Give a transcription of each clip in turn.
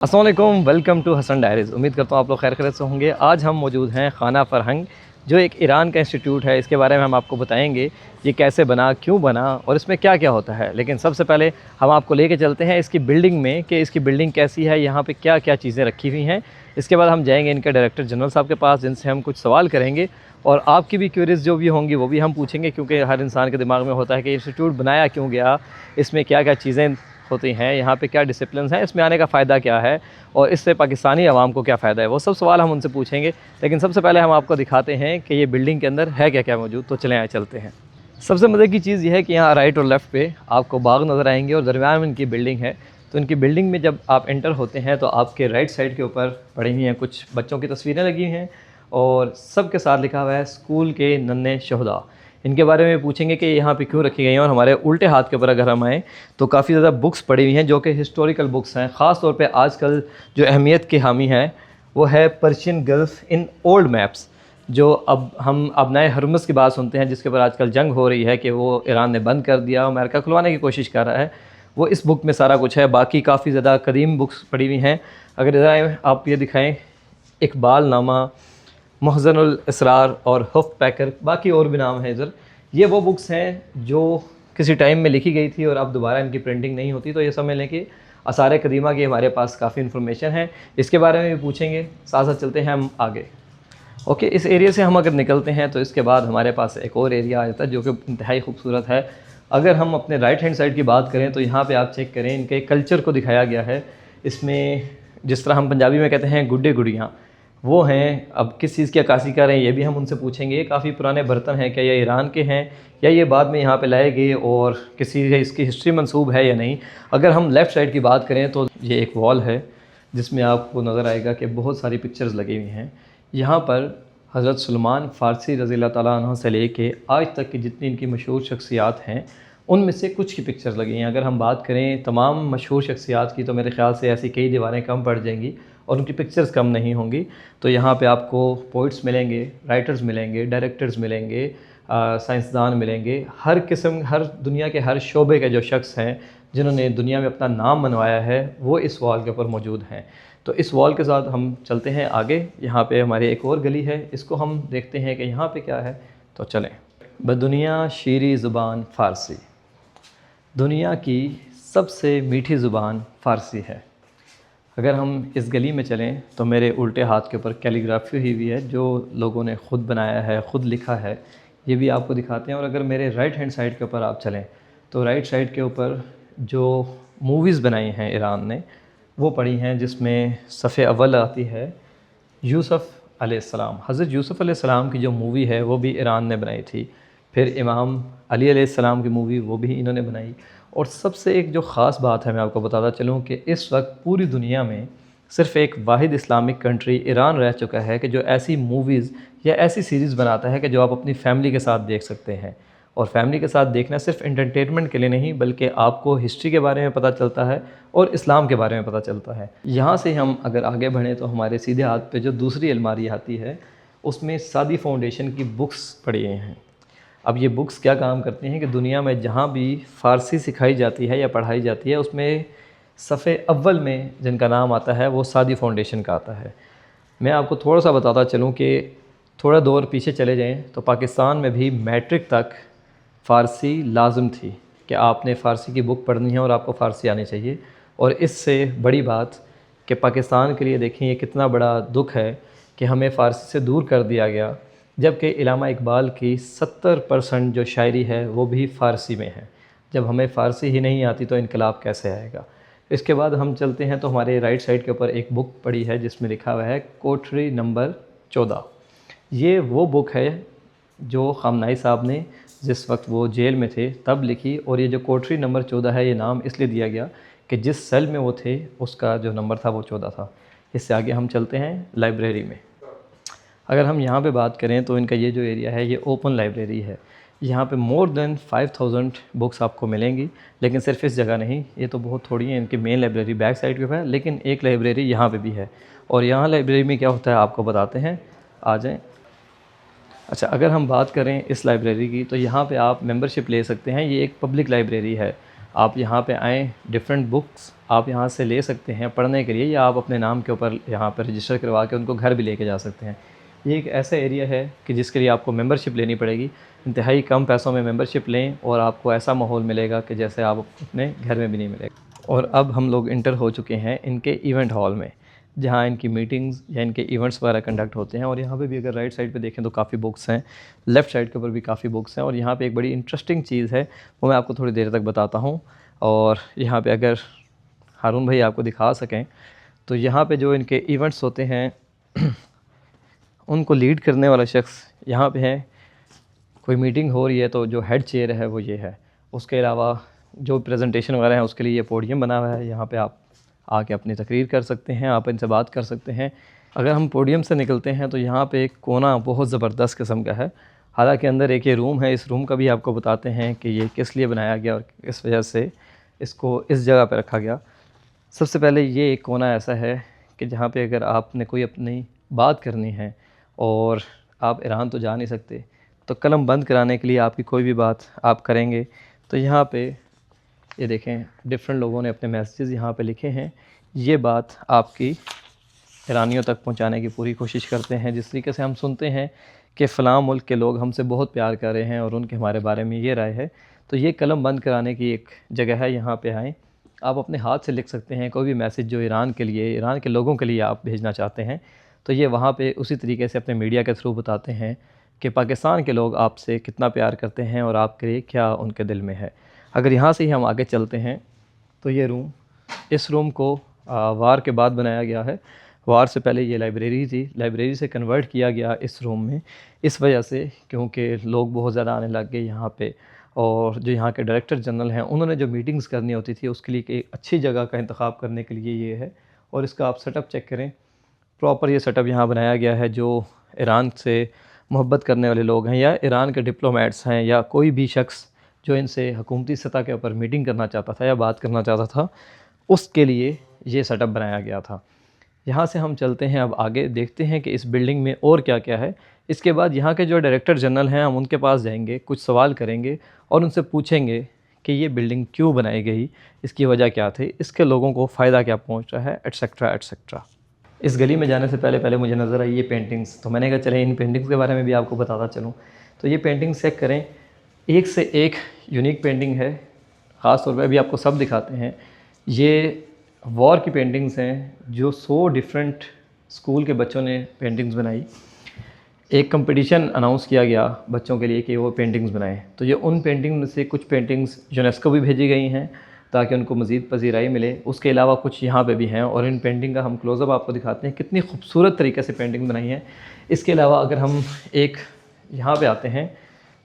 अस्सलाम वालेकुम, welcome to Hasan diaries. उम्मीद करता हूँ आप लोग खैर खैरियत से होंगे। आज हम मौजूद हैं खाना फ़रहंग, जो एक ईरान का इंस्टीट्यूट है। इसके बारे में हम आपको बताएंगे ये कैसे बना, क्यों बना और इसमें क्या क्या होता है। लेकिन सबसे पहले हम आपको लेके चलते हैं इसकी बिल्डिंग में कि इसकी बिल्डिंग कैसी है, यहाँ पे क्या क्या चीज़ें रखी हुई हैं। इसके बाद हम जाएंगे इनके डायरेक्टर जनरल साहब के पास, जिनसे हम कुछ सवाल करेंगे और आपकी भी क्यूरीज जो भी होंगी वो भी हम पूछेंगे, क्योंकि हर इंसान के दिमाग में होता है कि इंस्टीट्यूट बनाया क्यों गया, इसमें क्या क्या चीज़ें होती हैं, यहाँ पे क्या डिसिप्लिन हैं, इसमें आने का फ़ायदा क्या है और इससे पाकिस्तानी आवाम को क्या फ़ायदा है। वो सब सवाल हम उनसे पूछेंगे। लेकिन सबसे पहले हम आपको दिखाते हैं कि ये बिल्डिंग के अंदर है क्या क्या मौजूद। तो चलें आए चलते हैं। सबसे मज़े की चीज़ ये है कि यहाँ राइट और लेफ़्ट पे आपको बाग नज़र आएंगे और दरमियान में इनकी बिल्डिंग है। तो इनकी बिल्डिंग में जब आप एंटर होते हैं तो आपके राइट साइड के ऊपर पड़ी हुई हैं कुछ बच्चों की तस्वीरें लगी हैं और सब के साथ लिखा हुआ है स्कूल के नन्हे शोहदा। इनके बारे में पूछेंगे कि यहाँ पे क्यों रखी गई हैं। और हमारे उल्टे हाथ के ऊपर अगर हम आएँ तो काफ़ी ज़्यादा बुक्स पड़ी हुई हैं जो कि हिस्टोरिकल बुक्स हैं। ख़ास तौर पे आजकल जो अहमियत के हामी है वो है Persian gulf in old maps. जो अब हम अबनाए हरमुज़ की बात सुनते हैं, जिसके ऊपर आजकल जंग हो रही है कि वो ईरान ने बंद कर दिया, अमेरिका खुलवाने की कोशिश कर रहा है, वो इस बुक में सारा कुछ है। बाकी काफ़ी ज़्यादा कदीम बुक्स पड़ी हुई हैं। अगर इधर आप ये दिखाएँ, इकबाल नामा, मुहज़नुल इसरार और हुफ़ पैकर, बाकी और भी नाम हैं इधर। ये वो बुक्स हैं जो किसी टाइम में लिखी गई थी और अब दोबारा इनकी प्रिंटिंग नहीं होती। तो ये समझ लें कि आसार कदीमा की हमारे पास काफ़ी इन्फॉर्मेशन है, इसके बारे में भी पूछेंगे। साथ साथ चलते हैं हम आगे। ओके, इस एरिया से हम अगर निकलते हैं तो इसके बाद हमारे पास एक और एरिया आ जाता है जो कि इंतहाई खूबसूरत है। अगर हम अपने राइट हैंड साइड की बात करें तो यहाँ पे आप चेक करें, इनके कल्चर को दिखाया गया है। इसमें जिस तरह हम पंजाबी में कहते हैं गुड्डे गुड़ियाँ, वो हैं। अब किस चीज़ की अक्कासी कर रहे हैं ये भी हम उनसे पूछेंगे। ये काफ़ी पुराने बर्तन हैं, क्या ये ईरान के हैं या ये बाद में यहाँ पे लाए गए और किसी से इसकी हिस्ट्री मंसूब है या नहीं। अगर हम लेफ़्ट साइड की बात करें तो ये एक वॉल है जिसमें आपको नज़र आएगा कि बहुत सारी पिक्चर्स लगी हुई हैं। यहाँ पर हज़रत सलमान फ़ारसी रज़ी अल्लाह ताला अन्हु से लेके आज तक की जितनी इनकी मशहूर शख्सियात हैं उनमें से कुछ की पिक्चर्स लगी हैं। अगर हम बात करें तमाम मशहूर शख्सियात की तो मेरे ख़्याल से ऐसी कई दीवारें कम पड़ जाएंगी और उनकी पिक्चर्स कम नहीं होंगी। तो यहाँ पे आपको पोइट्स मिलेंगे, राइटर्स मिलेंगे, डायरेक्टर्स मिलेंगे, साइंसदान मिलेंगे। हर किस्म, हर दुनिया के हर शोबे के जो शख्स हैं जिन्होंने दुनिया में अपना नाम मनवाया है वो इस वॉल के ऊपर मौजूद हैं। तो इस वॉल के साथ हम चलते हैं आगे। यहाँ पे हमारी एक और गली है, इसको हम देखते हैं कि यहाँ पे क्या है। तो चलें। बदुनिया शीरी ज़ुबान फ़ारसी, दुनिया की सबसे मीठी ज़ुबान फ़ारसी है। अगर हम इस गली में चलें तो मेरे उल्टे हाथ के ऊपर कैलीग्राफी हुई हुई है जो लोगों ने ख़ुद बनाया है, ख़ुद लिखा है, ये भी आपको दिखाते हैं। और अगर मेरे राइट हैंड साइड के ऊपर आप चलें तो राइट साइड के ऊपर जो मूवीज़ बनाई हैं ईरान ने वो पड़ी हैं, जिसमें सफ़े अव्वल आती है यूसुफ़ अलैहिस्सलाम। हज़रत यूसुफ़ अलैहिस्सलाम की जो मूवी है वो भी ईरान ने बनाई थी। फिर इमाम अली अलैहिस्सलाम की मूवी वो भी इन्होंने बनाई। और सबसे एक जो ख़ास बात है मैं आपको बताता चलूँ कि इस वक्त पूरी दुनिया में सिर्फ़ एक वाहिद इस्लामिक कंट्री ईरान रह चुका है कि जो ऐसी मूवीज़ या ऐसी सीरीज़ बनाता है कि जो आप अपनी फ़ैमिली के साथ देख सकते हैं। और फैमिली के साथ देखना सिर्फ एंटरटेनमेंट के लिए नहीं बल्कि आपको हिस्ट्री के बारे में पता चलता है और इस्लाम के बारे में पता चलता है। यहाँ से हम अगर आगे बढ़ें तो हमारे सीधे हाथ पे जो दूसरी अलमारी आती है उसमें सादी फाउंडेशन की बुक्स पड़ी हुई हैं। अब ये बुक्स क्या काम करती हैं कि दुनिया में जहाँ भी फ़ारसी सिखाई जाती है या पढ़ाई जाती है उसमें सफ़े अव्वल में जिनका नाम आता है वो सादी फाउंडेशन का आता है। मैं आपको थोड़ा सा बताता चलूँ कि थोड़ा दौर पीछे चले जाएँ तो पाकिस्तान में भी मैट्रिक तक फ़ारसी लाज़िम थी कि आपने फ़ारसी की बुक पढ़नी है और आपको फ़ारसी आनी चाहिए। और इससे बड़ी बात कि पाकिस्तान के लिए देखें ये कितना बड़ा दुख है कि हमें फ़ारसी से दूर कर दिया गया, जबकि इलामा इकबाल की 70% जो शायरी है वो भी फ़ारसी में है। जब हमें फ़ारसी ही नहीं आती तो इनकलाब कैसे आएगा। इसके बाद हम चलते हैं तो हमारे राइट साइड के ऊपर एक बुक पड़ी है जिसमें लिखा हुआ है कोठरी नंबर 14। ये वो बुक है जो ख़ामनाई साहब ने जिस वक्त वो जेल में थे तब लिखी। और ये जो कोठरी नंबर 14 है ये नाम इसलिए दिया गया कि जिस सेल में वो थे उसका जो नंबर था वो 14 था। इससे आगे हम चलते हैं लाइब्रेरी में। अगर हम यहाँ पे बात करें तो इनका ये जो एरिया है ये ओपन लाइब्रेरी है। यहाँ पे मोर देन 5000 बुक्स आपको मिलेंगी, लेकिन सिर्फ इस जगह नहीं, ये तो बहुत थोड़ी है। इनकी मेन लाइब्रेरी बैक साइड के ऊपर है, लेकिन एक लाइब्रेरी यहाँ पे भी है। और यहाँ लाइब्रेरी में क्या होता है आपको बताते हैं, आ जाएँ। अच्छा, अगर हम बात करें इस लाइब्रेरी की तो यहाँ पे आप मेंबरशिप ले सकते हैं। ये एक पब्लिक लाइब्रेरी है آپ یہاں پہ آئیں، ڈفرینٹ بکس آپ یہاں سے لے سکتے ہیں پڑھنے کے لیے، یا آپ اپنے نام کے اوپر یہاں پہ رجسٹر کروا کے ان کو گھر بھی لے کے جا سکتے ہیں۔ یہ ایک ایسا ایریا ہے کہ جس کے لیے آپ کو ممبرشپ لینی پڑے گی، انتہائی کم پیسوں میں ممبرشپ لیں اور آپ کو ایسا ماحول ملے گا کہ جیسے آپ اپنے گھر میں بھی نہیں ملے گا۔ اور اب ہم لوگ انٹر ہو چکے ہیں ان کے ایونٹ ہال میں، جہاں ان کی میٹنگز یا ان کے ایونٹس وغیرہ کنڈکٹ ہوتے ہیں۔ اور یہاں پہ بھی اگر رائٹ سائڈ پہ دیکھیں تو کافی بکس ہیں، لیفٹ سائڈ کے اوپر بھی کافی بکس ہیں، اور یہاں پہ ایک بڑی انٹرسٹنگ چیز ہے، وہ میں آپ کو تھوڑی دیر تک بتاتا ہوں۔ اور یہاں پہ اگر ہارون بھائی آپ کو دکھا سکیں تو یہاں پہ جو ان کے ایونٹس ہوتے ہیں ان کو لیڈ کرنے والا شخص یہاں پہ ہے۔ کوئی میٹنگ ہو رہی ہے تو جو ہیڈ چیئر ہے وہ یہ ہے۔ اس کے علاوہ جو پریزنٹیشن وغیرہ ہیں اس کے لیے یہ پوڈیم بنا ہوا ہے، یہاں پہ آپ آ کے اپنی تقریر کر سکتے ہیں، آپ ان سے بات کر سکتے ہیں۔ اگر ہم پوڈیم سے نکلتے ہیں تو یہاں پہ ایک کونا بہت زبردست قسم کا ہے، حالانکہ اندر ایک یہ روم ہے، اس روم کا بھی آپ کو بتاتے ہیں کہ یہ کس لیے بنایا گیا اور کس وجہ سے اس کو اس جگہ پہ رکھا گیا۔ سب سے پہلے یہ ایک کونا ایسا ہے کہ جہاں پہ اگر آپ نے کوئی اپنی بات کرنی ہے اور آپ ایران تو جا نہیں سکتے، تو قلم بند کرانے کے لیے آپ کی کوئی بھی بات آپ کریں گے تو یہاں پہ یہ دیکھیں ڈفرینٹ لوگوں نے اپنے میسیجز یہاں پہ لکھے ہیں، یہ بات آپ کی ایرانیوں تک پہنچانے کی پوری کوشش کرتے ہیں۔ جس طریقے سے ہم سنتے ہیں کہ فلاں ملک کے لوگ ہم سے بہت پیار کر رہے ہیں اور ان کے ہمارے بارے میں یہ رائے ہے، تو یہ قلم بند کرانے کی ایک جگہ ہے، یہاں پہ آئیں، آپ اپنے ہاتھ سے لکھ سکتے ہیں کوئی بھی میسیج جو ایران کے لیے، ایران کے لوگوں کے لیے آپ بھیجنا چاہتے ہیں، تو یہ وہاں پہ اسی طریقے سے اپنے میڈیا کے تھرو بتاتے ہیں کہ پاکستان کے لوگ آپ سے کتنا پیار کرتے ہیں اور آپ کے لیے کیا ان کے دل میں ہے۔ اگر یہاں سے ہی ہم آگے چلتے ہیں تو یہ روم، اس روم کو وار کے بعد بنایا گیا ہے۔ وار سے پہلے یہ لائبریری تھی، لائبریری سے کنورٹ کیا گیا اس روم میں، اس وجہ سے کیونکہ لوگ بہت زیادہ آنے لگ گئے یہاں پہ، اور جو یہاں کے ڈائریکٹر جنرل ہیں انہوں نے جو میٹنگز کرنی ہوتی تھی اس کے لیے ایک اچھی جگہ کا انتخاب کرنے کے لیے یہ ہے۔ اور اس کا آپ سیٹ اپ چیک کریں، پراپر یہ سیٹ اپ یہاں بنایا گیا ہے۔ جو ایران سے محبت کرنے والے لوگ ہیں یا ایران کے ڈپلومیٹس ہیں یا کوئی بھی شخص جو ان سے حکومتی سطح کے اوپر میٹنگ کرنا چاہتا تھا یا بات کرنا چاہتا تھا، اس کے لیے یہ سیٹ اپ بنایا گیا تھا۔ یہاں سے ہم چلتے ہیں اب آگے، دیکھتے ہیں کہ اس بلڈنگ میں اور کیا کیا ہے۔ اس کے بعد یہاں کے جو ڈائریکٹر جنرل ہیں ہم ان کے پاس جائیں گے، کچھ سوال کریں گے اور ان سے پوچھیں گے کہ یہ بلڈنگ کیوں بنائی گئی، اس کی وجہ کیا تھی، اس کے لوگوں کو فائدہ کیا پہنچ رہا ہے، ایٹسیکٹرا ایٹسیکٹرا۔ اس گلی میں جانے سے پہلے مجھے نظر آئی یہ پینٹنگز، تو میں نے کہا چلیں ان پینٹنگز کے بارے میں بھی آپ کو بتاتا چلوں۔ تو یہ پینٹنگز چیک کریں، ایک سے ایک یونیک پینٹنگ ہے، خاص طور پہ ابھی آپ کو سب دکھاتے ہیں۔ یہ وار کی پینٹنگز ہیں جو 100 ڈیفرنٹ اسکول کے بچوں نے پینٹنگز بنائی۔ ایک کمپٹیشن اناؤنس کیا گیا بچوں کے لیے کہ وہ پینٹنگز بنائیں، تو یہ ان پینٹنگ میں سے کچھ پینٹنگز یونیسکو بھی بھیجی گئی ہیں تاکہ ان کو مزید پذیرائی ملے۔ اس کے علاوہ کچھ یہاں پہ بھی ہیں، اور ان پینٹنگ کا ہم کلوز اپ آپ کو دکھاتے ہیں، کتنی خوبصورت طریقے سے پینٹنگ بنائی ہیں۔ اس کے علاوہ اگر ہم ایک یہاں پہ آتے ہیں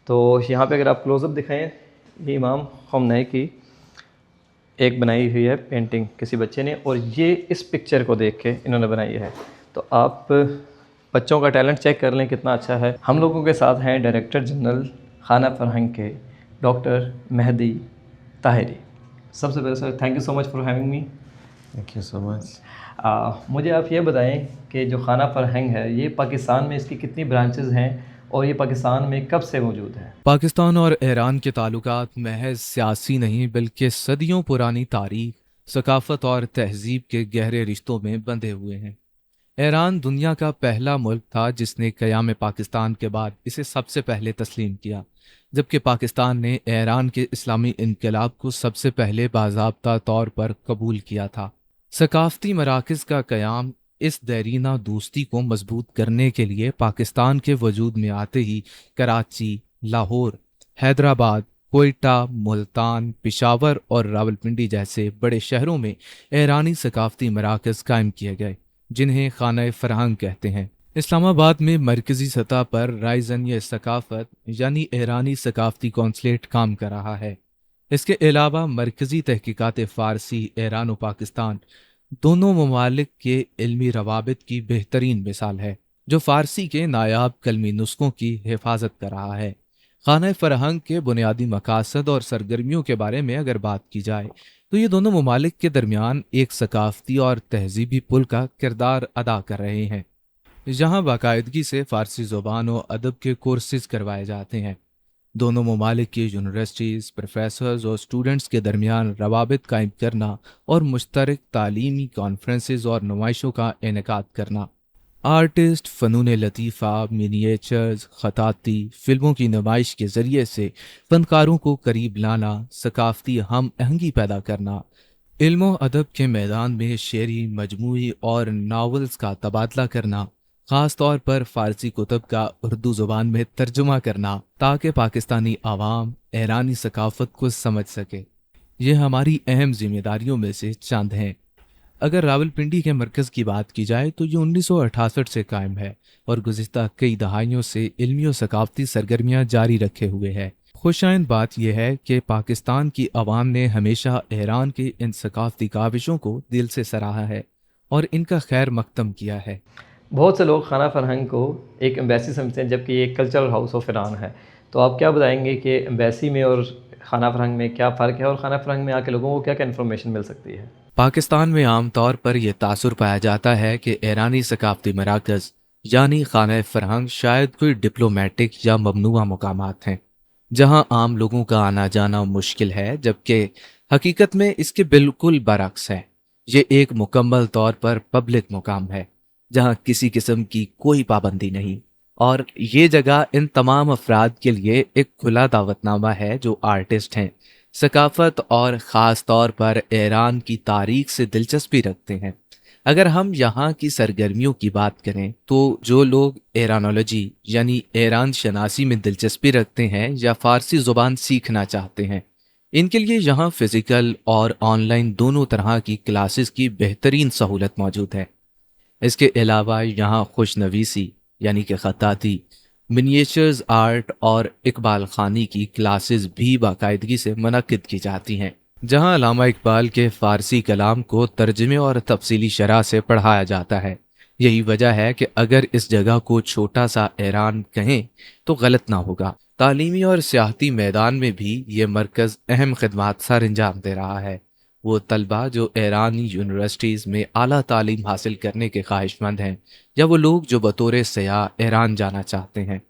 تو یہاں پہ اگر آپ کلوز اپ دکھائیں، یہ امام خمینی کی ایک بنائی ہوئی ہے پینٹنگ کسی بچے نے، اور یہ اس پکچر کو دیکھ کے انہوں نے بنائی ہے۔ تو آپ بچوں کا ٹیلنٹ چیک کر لیں کتنا اچھا ہے۔ ہم لوگوں کے ساتھ ہیں ڈائریکٹر جنرل خانہ فرہنگ کے ڈاکٹر مہدی طاہری۔ سب سے پہلے sir thank you so much for having me. Thank you so much. مجھے آپ یہ بتائیں کہ جو خانہ فرہنگ ہے یہ پاکستان میں اس کی کتنی برانچز ہیں اور یہ پاکستان میں کب سے موجود ہے؟ پاکستان اور ایران کے تعلقات محض سیاسی نہیں بلکہ صدیوں پرانی تاریخ، ثقافت اور تہذیب کے گہرے رشتوں میں بندھے ہوئے ہیں۔ ایران دنیا کا پہلا ملک تھا جس نے قیام پاکستان کے بعد اسے سب سے پہلے تسلیم کیا، جبکہ پاکستان نے ایران کے اسلامی انقلاب کو سب سے پہلے باضابطہ طور پر قبول کیا تھا۔ ثقافتی مراکز کا قیام اس دیرینہ دوستی کو مضبوط کرنے کے لیے پاکستان کے وجود میں آتے ہی کراچی، لاہور، حیدرآباد، کوئٹہ، ملتان، پشاور اور راولپنڈی جیسے بڑے شہروں میں ایرانی ثقافتی مراکز قائم کیے گئے، جنہیں خانہ فرہنگ کہتے ہیں۔ اسلام آباد میں مرکزی سطح پر رائزن ثقافت یعنی ایرانی ثقافتی کونسلیٹ کام کر رہا ہے۔ اس کے علاوہ مرکزی تحقیقات فارسی ایران و پاکستان دونوں ممالک کے علمی روابط کی بہترین مثال ہے، جو فارسی کے نایاب کلمی نسخوں کی حفاظت کر رہا ہے۔ خانہ فرہنگ کے بنیادی مقاصد اور سرگرمیوں کے بارے میں اگر بات کی جائے تو یہ دونوں ممالک کے درمیان ایک ثقافتی اور تہذیبی پل کا کردار ادا کر رہے ہیں۔ یہاں باقاعدگی سے فارسی زبان و ادب کے کورسز کروائے جاتے ہیں۔ दोनों ममालिक की यूनिवर्सिटीज़, प्रोफेसर्स और स्टूडेंट्स के दरमियान रवाबित कायम करना और मुश्तरक तालीमी कॉन्फ्रेंसेस और नुमाइशों का इनेकाद करना। आर्टिस्ट फ़नून लतीफ़ा, मिनिएचर्स, ख़ताती, फ़िल्मों की नुमाइश के ज़रिए से फ़नकारों को करीब लाना, सकाफ़ती हम आहंगी पैदा करना, इल्म व अदब के मैदान में शेरी, मजमूई और नावल्स का तबादला करना, ख़ास तौर पर फ़ारसी कुतब का उर्दू ज़ुबान में तर्जुमा करना ताकि पाकिस्तानी आवाम ईरानी सकाफ़त को समझ सके, ये हमारी अहम जिम्मेदारियों में से चंद हैं। अगर रावलपिंडी के मरकज़ की बात की जाए तो ये 1968 से कायम है और गुज़िश्ता कई दहाइयों से इल्मी और सकाफ़ती सरगर्मियाँ जारी रखे हुए है। खुशाइंद बात यह है कि पाकिस्तान की आवाम ने हमेशा ईरान के इन सकाफ़ती काविशों को दिल से सराहा है और इनका खैर मकदम किया है। बहुत से लोग खाना फरहंग को एक एम्बेसी समझते हैं, जबकि ये एक कल्चरल हाउस ऑफ ईरान है। तो आप क्या बताएंगे कि एम्बेसी में और खाना फरहंग में क्या फ़र्क है, और खाना फरहंग में आके लोगों को क्या क्या इन्फॉर्मेशन मिल सकती है? पाकिस्तान में आम तौर पर यह तासुर पाया जाता है कि ईरानी सकाफ़ती मराकज़ यानी खाना फरहंग शायद कोई डिप्लोमेटिक या ममनुआ मुकामात हैं जहां आम लोगों का आना जाना मुश्किल है, जबकि हकीकत में इसके बिल्कुल बरक्स है। ये एक मुकम्मल तौर पर पब्लिक मुकाम है जहां किसी किस्म की कोई पाबंदी नहीं, और ये जगह इन तमाम अफराद के लिए एक खुला दावतनामा है जो आर्टिस्ट हैं, सकाफत और ख़ास तौर पर ईरान की तारीख से दिलचस्पी रखते हैं। अगर हम यहाँ की सरगर्मियों की बात करें तो जो लोग ईरानोलॉजी यानी ईरान शनासी में दिलचस्पी रखते हैं या फ़ारसी ज़ुबान सीखना चाहते हैं, इनके लिए यहाँ फ़िज़िकल और ऑनलाइन दोनों तरह की क्लासेस की बेहतरीन सहूलत मौजूद है। इसके अलावा यहाँ खुशनवीसी यानी कि ख़ताती, मिनिएचर्स आर्ट और इकबाल खानी की क्लासेस भी बाकायदगी से मुनक्किद की जाती हैं, जहां अल्लामा इकबाल के फ़ारसी कलाम को तर्जमे और तफसीली शरह से पढ़ाया जाता है। यही वजह है कि अगर इस जगह को छोटा सा ईरान कहें तो गलत ना होगा। तालीमी और सियाहती मैदान में भी ये मरकज़ अहम खिदमात सर अंजाम दे रहा है। वो तलबा जो ईरानी यूनिवर्सिटीज़ में आला तालीम हासिल करने के ख्वाहिशमंद हैं या वो लोग जो बतौर सयाह ईरान जाना चाहते हैं,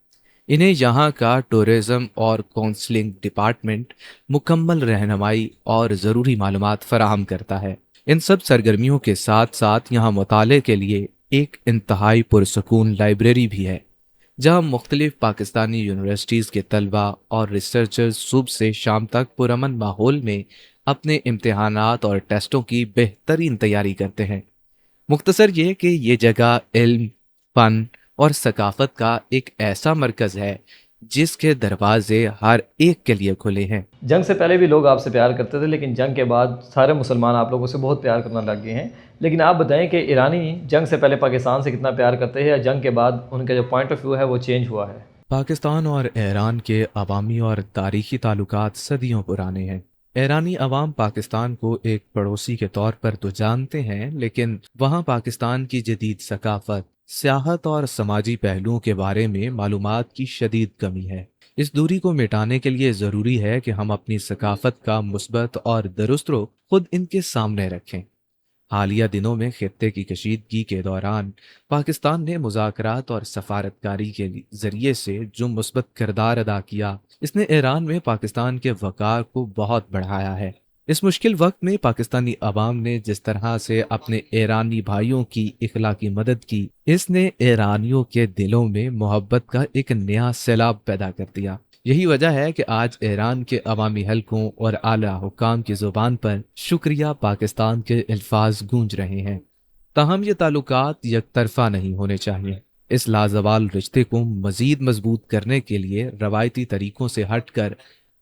इन्हें यहाँ का टूरिज़्म और काउंसलिंग डिपार्टमेंट मुकम्मल रहनुमाई और ज़रूरी मालूमात फराहम करता है। इन सब सरगर्मियों के साथ साथ यहाँ मुताले के लिए एक इंतहाई पुरसकून लाइब्रेरी भी है, जहाँ मुख्तलिफ पाकिस्तानी यूनिवर्सिटीज़ के तलबा और रिसर्चर्स सुबह से शाम तक पुरअमन माहौल में अपने इम्तिहानात और टेस्टों की बेहतरीन तैयारी करते हैं। मुख्तसर ये कि ये जगह इल्म, फ़न और सकाफत का एक ऐसा मरकज़ है जिसके दरवाजे हर एक के लिए खुले हैं। जंग से पहले भी लोग आपसे प्यार करते थे, लेकिन जंग के बाद सारे मुसलमान आप लोगों से बहुत प्यार करना लग गए हैं। लेकिन आप बताएं कि ईरानी जंग से पहले पाकिस्तान से कितना प्यार करते हैं, या जंग के बाद उनका जो पॉइंट ऑफ व्यू है वो चेंज हुआ है? पाकिस्तान और ईरान के अवामी और तारीख़ी ताल्लुकात सदियों पुराने हैं। ईरानी अवाम पाकिस्तान को एक पड़ोसी के तौर पर तो जानते हैं, लेकिन वहाँ पाकिस्तान की जदीद सकाफत, सियाहत और समाजी पहलुओं के बारे में मालूमात की शदीद कमी है। इस दूरी को मिटाने के लिए ज़रूरी है कि हम अपनी सकाफत का मुस्बत और दुरुस्त रुख खुद इनके सामने रखें। हालिया दिनों में खित्ते की कशीदगी के दौरान पाकिस्तान ने मुज़ाकरात और सफारतकारी के ज़रिए से जो मुस्बत किरदार अदा किया, इसने ईरान में पाकिस्तान के वक़ार को बहुत बढ़ाया है। इस मुश्किल वक्त में पाकिस्तानी अवाम ने जिस तरह से अपने ईरानी भाइयों की इखलाकी मदद की, इसने ईरानियों के दिलों में मोहब्बत का एक नया सैलाब पैदा कर दिया। यही वजह है कि आज ईरान के अवामी हलकों और आला हुक्काम की ज़ुबान पर शुक्रिया पाकिस्तान के अल्फाज गूंज रहे हैं। ताहम ये ताल्लुकात यकतरफा नहीं होने चाहिए। इस लाजवाल रिश्ते को मज़ीद मजबूत करने के लिए रवायती तरीक़ों से हटकर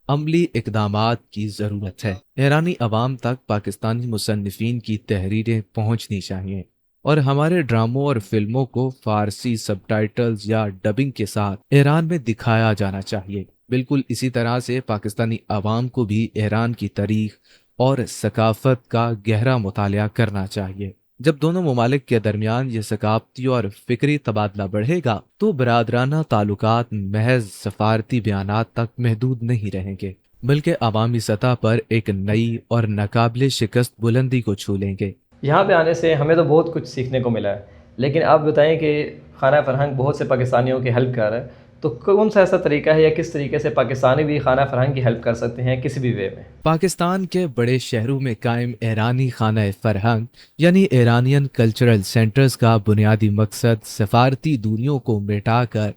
अमली इक़दामात की ज़रूरत है। ईरानी अवाम तक पाकिस्तानी मुसन्निफ़ीन की तहरीरें पहुँचनी चाहिए और हमारे ड्रामों और फिल्मों को फ़ारसी सबटाइटल्स या डबिंग के साथ ईरान में दिखाया जाना चाहिए। बिल्कुल इसी तरह से पाकिस्तानी अवाम को भी ईरान की तारीख़ और सकाफ़त का गहरा मुतालिया करना चाहिए। जब दोनों ममालिक के दरमियान ये सकाफती और फ़िक्री तबादला बढ़ेगा तो बरादराना ताल्लुकात महज सफारती बयानात तक महदूद नहीं रहेंगे, बल्कि अवामी सतह पर एक नई और नाकाबिले शिकस्त बुलंदी को छू लेंगे। यहाँ पे आने से हमें तो बहुत कुछ सीखने को मिला है, लेकिन आप बताएं कि खाना फरहंग बहुत से पाकिस्तानियों की हेल्प कर रहा है, تو کون سا ایسا طریقہ ہے یا کس طریقے سے پاکستانی بھی خانہ فرہنگ کی ہیلپ کر سکتے ہیں کسی بھی وے میں؟ پاکستان کے بڑے شہروں میں قائم ایرانی خانہ فرہنگ یعنی ایرانین کلچرل سینٹرز کا بنیادی مقصد سفارتی دوریوں کو مٹا کر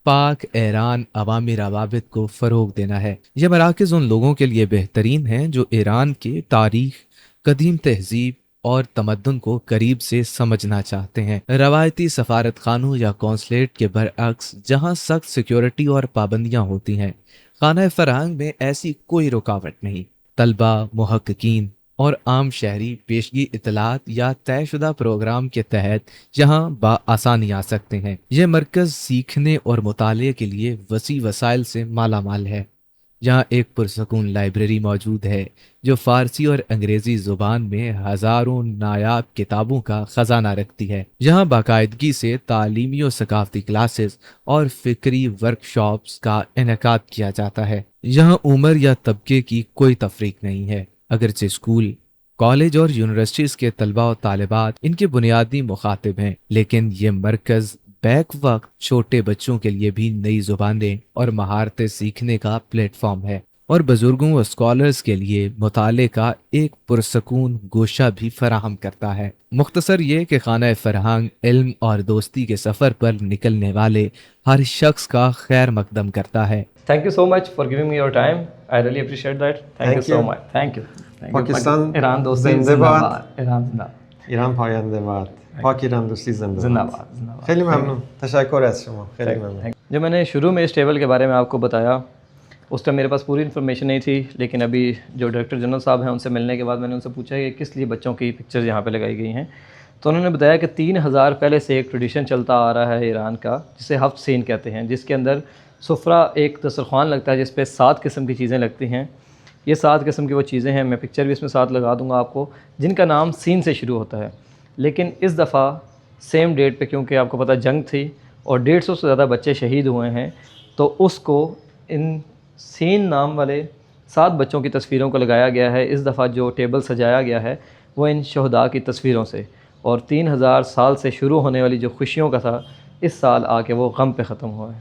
پاک ایران عوامی روابط کو فروغ دینا ہے۔ یہ مراکز ان لوگوں کے لیے بہترین ہیں جو ایران کے تاریخ، قدیم تہذیب اور تمدن کو قریب سے سمجھنا چاہتے ہیں۔ روایتی سفارت خانوں یا کونسلیٹ کے برعکس جہاں سخت سیکیورٹی اور پابندیاں ہوتی ہیں، خانہ فرہنگ میں ایسی کوئی رکاوٹ نہیں۔ طلبہ، محققین اور عام شہری پیشگی اطلاعات یا طے شدہ پروگرام کے تحت یہاں بآسانی آ سکتے ہیں۔ یہ مرکز سیکھنے اور مطالعے کے لیے وسیع وسائل سے مالا مال ہے۔ یہاں ایک پرسکون لائبریری موجود ہے جو فارسی اور انگریزی زبان میں ہزاروں نایاب کتابوں کا خزانہ رکھتی ہے۔ یہاں باقاعدگی سے تعلیمی و ثقافتی کلاسز اور فکری ورکشاپس کا انعقاد کیا جاتا ہے۔ یہاں عمر یا طبقے کی کوئی تفریق نہیں ہے۔ اگرچہ اسکول، کالج اور یونیورسٹیز کے طلباء و طالبات ان کے بنیادی مخاطب ہیں، لیکن یہ مرکز بیک وقت چھوٹے بچوں کے لیے بھی نئی زبانیں اور مہارتیں سیکھنے کا پلیٹ فارم ہے، اور بزرگوں و اسکالرز کے لیے مطالعے کا ایک پرسکون گوشہ بھی فراہم کرتا ہے۔ مختصر یہ کہ خانہ فرہنگ علم اور دوستی کے سفر پر نکلنے والے ہر شخص کا خیر مقدم کرتا ہے۔ Thank you so much for giving me your time, I really appreciate that, thank you so much, thank you. Pakistan Iran دوستی زنده زندہ باد. باد، ایران زندہ باد، ایران پاینده باد. پاک ایران دوستی زنده زندہ باد. باد، زندہ باد۔ خیلی ممنون، تشکر از شما، خیلی ممنون۔ جو میں نے شروع میں اس ٹیبل کے بارے میں آپ کو بتایا، اس ٹائم میرے پاس پوری انفارمیشن نہیں تھی، لیکن ابھی جو ڈائریکٹر جنرل صاحب ہیں ان سے ملنے کے بعد میں نے ان سے پوچھا کہ کس لیے بچوں کی پکچرز یہاں پہ لگائی گئی ہیں، تو انہوں نے بتایا کہ 3000 پہلے سے ایک ٹریڈیشن چلتا آ رہا ہے ایران کا، جسے ہفت سین کہتے ہیں، جس کے اندر سفرہ ایک دسترخوان لگتا ہے جس پہ 7 قسم کی چیزیں لگتی ہیں۔ یہ 7 قسم کی وہ چیزیں ہیں، میں پکچر بھی اس میں ساتھ لگا دوں گا آپ کو، جن کا نام سین سے شروع ہوتا ہے۔ لیکن اس دفعہ سیم ڈیٹ پہ، کیونکہ آپ کو پتہ جنگ تھی اور 150 سے زیادہ بچے شہید ہوئے ہیں، تو اس کو ان سین نام والے 7 بچوں کی تصویروں کو لگایا گیا ہے۔ اس دفعہ جو ٹیبل سجایا گیا ہے وہ ان شہداء کی تصویروں سے، اور 3000 سال سے شروع ہونے والی جو خوشیوں کا تھا، اس سال آ کے وہ غم پہ ختم ہوا ہے۔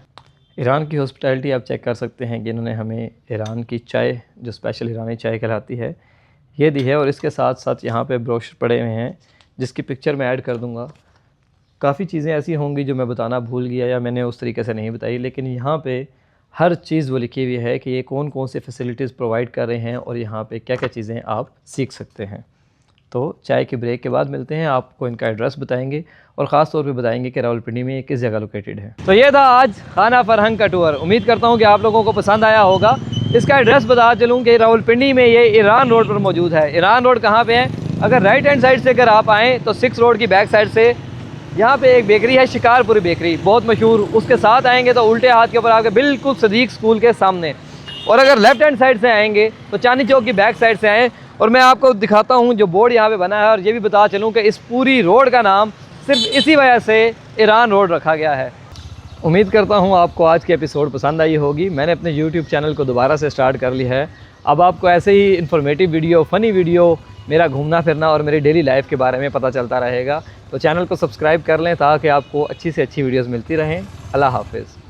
ایران کی ہاسپٹیلٹی آپ چیک کر سکتے ہیں کہ انہوں نے ہمیں ایران کی چائے، جو اسپیشل ایرانی چائے کہلاتی ہے، یہ دی ہے، اور اس کے ساتھ ساتھ یہاں پہ بروشر پڑے ہوئے ہیں جس کی پکچر میں ایڈ کر دوں گا۔ کافی چیزیں ایسی ہوں گی جو میں بتانا بھول گیا یا میں نے اس طریقے سے نہیں بتائی، لیکن یہاں پہ ہر چیز وہ لکھی ہوئی ہے کہ یہ کون کون سے فیسلٹیز پرووائڈ کر رہے ہیں اور یہاں پہ کیا کیا چیزیں آپ سیکھ سکتے ہیں۔ تو چائے کی بریک کے بعد ملتے ہیں، آپ کو ان کا ایڈریس بتائیں گے اور خاص طور پہ بتائیں گے کہ راولپنڈی میں یہ کس جگہ لوکیٹڈ ہے۔ تو یہ تھا آج خانہ فرہنگ کا ٹور، امید کرتا ہوں کہ آپ لوگوں کو پسند آیا ہوگا۔ اس کا ایڈریس بتا چلوں کہ راولپنڈی میں یہ ایران روڈ پر موجود ہے۔ ایران روڈ کہاں پہ ہے؟ اگر رائٹ ہینڈ سائڈ سے اگر آپ آئیں تو 6 روڈ کی بیک سائڈ سے یہاں پہ ایک بیکری ہے، شکارپوری بیکری، بہت مشہور، اس کے ساتھ آئیں گے تو الٹے ہاتھ کے اوپر آ کے بالکل صدیق اسکول کے سامنے، اور اگر لیفٹ ہینڈ سائڈ سے آئیں گے تو چاندنی چوک کی بیک سائڈ سے آئیں، اور میں آپ کو دکھاتا ہوں جو بورڈ یہاں پہ بنا ہے، اور یہ بھی بتا چلوں کہ اس پوری روڈ کا نام صرف اسی وجہ سے ایران روڈ رکھا گیا ہے۔ امید کرتا ہوں آپ کو آج کی ایپیسوڈ پسند آئی ہوگی۔ میں نے اپنے یوٹیوب چینل کو دوبارہ سے سٹارٹ کر لی ہے، اب آپ کو ایسے ہی انفارمیٹیو ویڈیو، فنی ویڈیو، میرا گھومنا پھرنا اور میری ڈیلی لائف کے بارے میں پتہ چلتا رہے گا، تو چینل کو سبسکرائب کر لیں تاکہ آپ کو اچھی سے اچھی ویڈیوز ملتی رہیں۔ اللہ حافظ۔